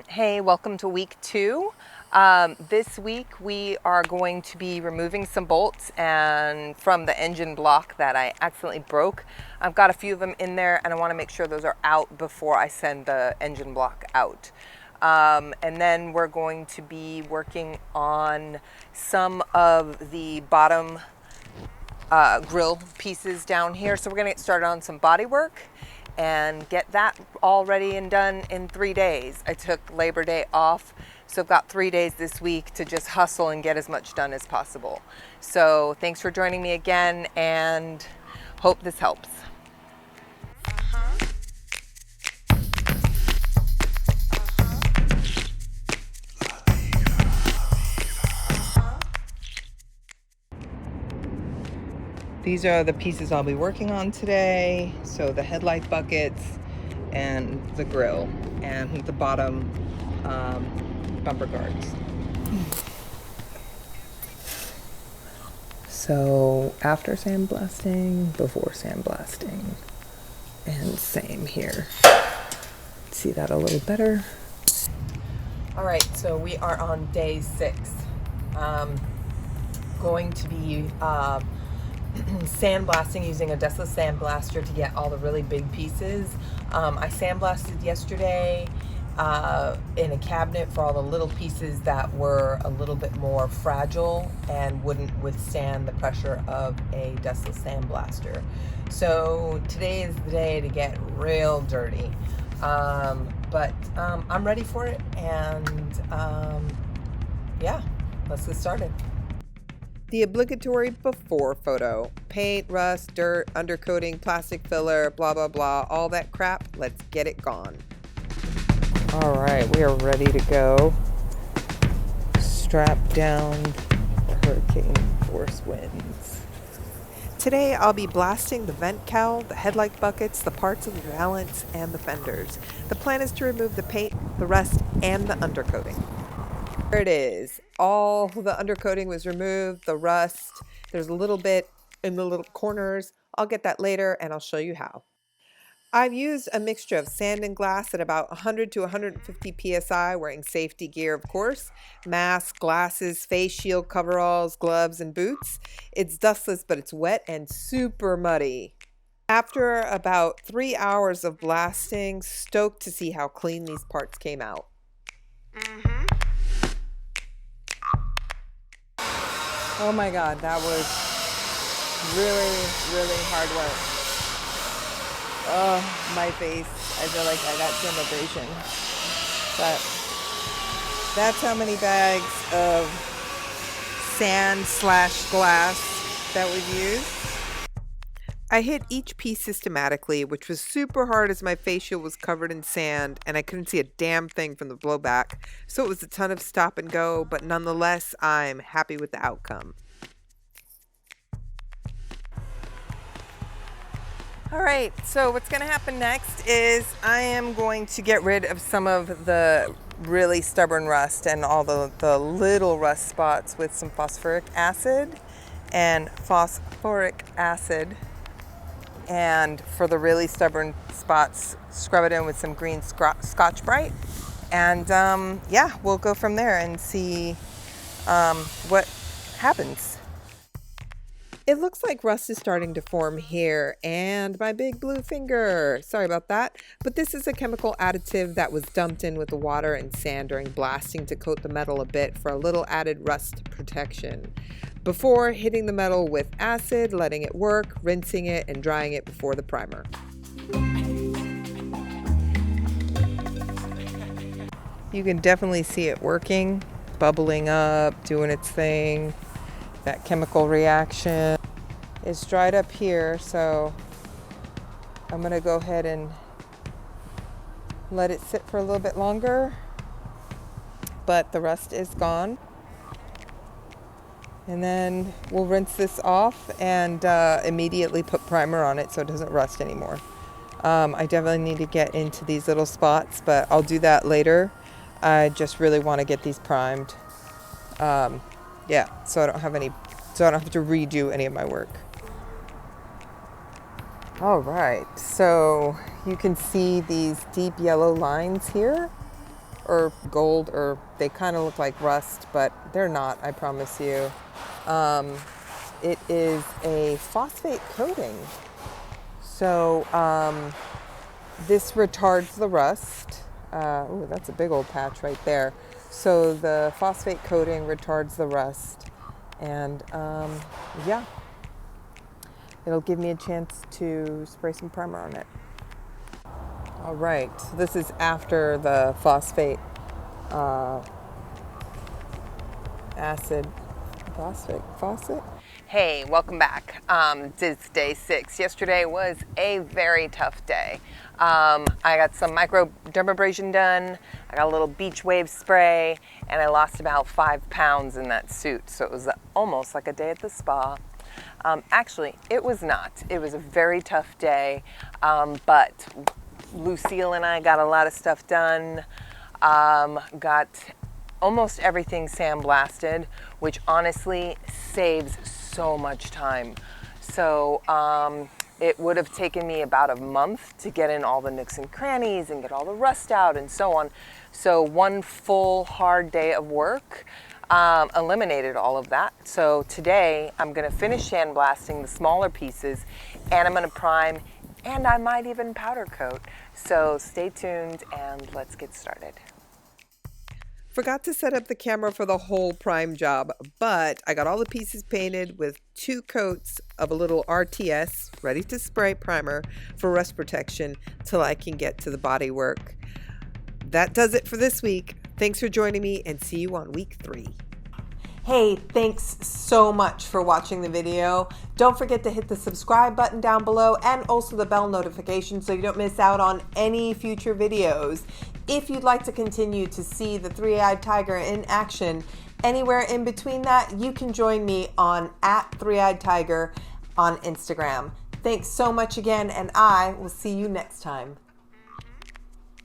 Hey, welcome to week 2. This week we are going to be removing some bolts and from the engine block that I accidentally broke. I've got a few of them in there and I want to make sure those are out before I send the engine block out. And then we're going to be working on some of the bottom grill pieces down here. So we're going to get started on some body work and get that all ready and done in 3 days. I took Labor Day off, so I've got 3 days this week to just hustle and get as much done as possible. So thanks for joining me again and hope this helps. These are the pieces I'll be working on today. So the headlight buckets and the grill and the bottom bumper guards. So after sandblasting, before sandblasting, and same here. See that a little better. All right, so we are on day 6. Going to be sandblasting using a dustless sandblaster to get all the really big pieces. I sandblasted yesterday in a cabinet for all the little pieces that were a little bit more fragile and wouldn't withstand the pressure of a dustless sandblaster. So today is the day to get real dirty. But I'm ready for it, and yeah, let's get started. The obligatory before photo. Paint, rust, dirt, undercoating, plastic filler, blah, blah, blah, all that crap. Let's get it gone. All right, we are ready to go. Strap down for hurricane force winds. Today I'll be blasting the vent cowl, the headlight buckets, the parts of the valance, and the fenders. The plan is to remove the paint, the rust, and the undercoating. There it is. All the undercoating was removed, the rust. There's a little bit in the little corners. I'll get that later and I'll show you how. I've used a mixture of sand and glass at about 100 to 150 psi, wearing safety gear, of course, mask, glasses, face shield, coveralls, gloves, and boots. It's dustless, but it's wet and super muddy. After about 3 hours of blasting, stoked to see how clean these parts came out. Oh my God, that was really, really hard work. Oh, my face. I feel like I got dermabrasion. But that's how many bags of sand/glass that we've used. I hit each piece systematically, which was super hard as my facial was covered in sand and I couldn't see a damn thing from the blowback. So it was a ton of stop and go, but nonetheless, I'm happy with the outcome. All right, so what's going to happen next is I am going to get rid of some of the really stubborn rust and all the little rust spots with some phosphoric acid. And for the really stubborn spots, scrub it in with some green Scotch-Brite. And yeah, we'll go from there and see what happens. It looks like rust is starting to form here, and my big blue finger. Sorry about that, but this is a chemical additive that was dumped in with the water and sand during blasting to coat the metal a bit for a little added rust protection. Before hitting the metal with acid, letting it work, rinsing it, and drying it before the primer. You can definitely see it working, bubbling up, doing its thing. That chemical reaction is dried up here, so I'm gonna go ahead and let it sit for a little bit longer, but the rust is gone. And then we'll rinse this off and immediately put primer on it so it doesn't rust anymore. I definitely need to get into these little spots, but I'll do that later. I just really want to get these primed. Yeah, so I don't have to redo any of my work. All right, so you can see these deep yellow lines here. or gold, or they kind of look like rust, but they're not, I promise you. It is a phosphate coating. So this retards the rust. Oh, that's a big old patch right there. So the phosphate coating retards the rust, and yeah, it'll give me a chance to spray some primer on it. All right, so this is after the phosphate faucet. Hey, welcome back. It's day 6. Yesterday was a very tough day. I got some microdermabrasion done. I got a little beach wave spray, and I lost about 5 pounds in that suit. So it was almost like a day at the spa. Actually, it was not. It was a very tough day, but Lucille and I got a lot of stuff done. Got almost everything sandblasted, which honestly saves so much time. So it would have taken me about a month to get in all the nooks and crannies and get all the rust out and so on. So one full hard day of work eliminated all of that. So today I'm going to finish sandblasting the smaller pieces, and I'm going to prime, and I might even powder coat. So stay tuned and let's get started. Forgot to set up the camera for the whole prime job, but I got all the pieces painted with 2 coats of a little RTS, ready to spray primer for rust protection till I can get to the body work. That does it for this week. Thanks for joining me, and see you on week 3. Hey, thanks so much for watching the video. Don't forget to hit the subscribe button down below and also the bell notification so you don't miss out on any future videos. If you'd like to continue to see the three-eyed tiger in action anywhere in between that, you can join me on @3eyedtiger on Instagram. Thanks so much again, and I will see you next time.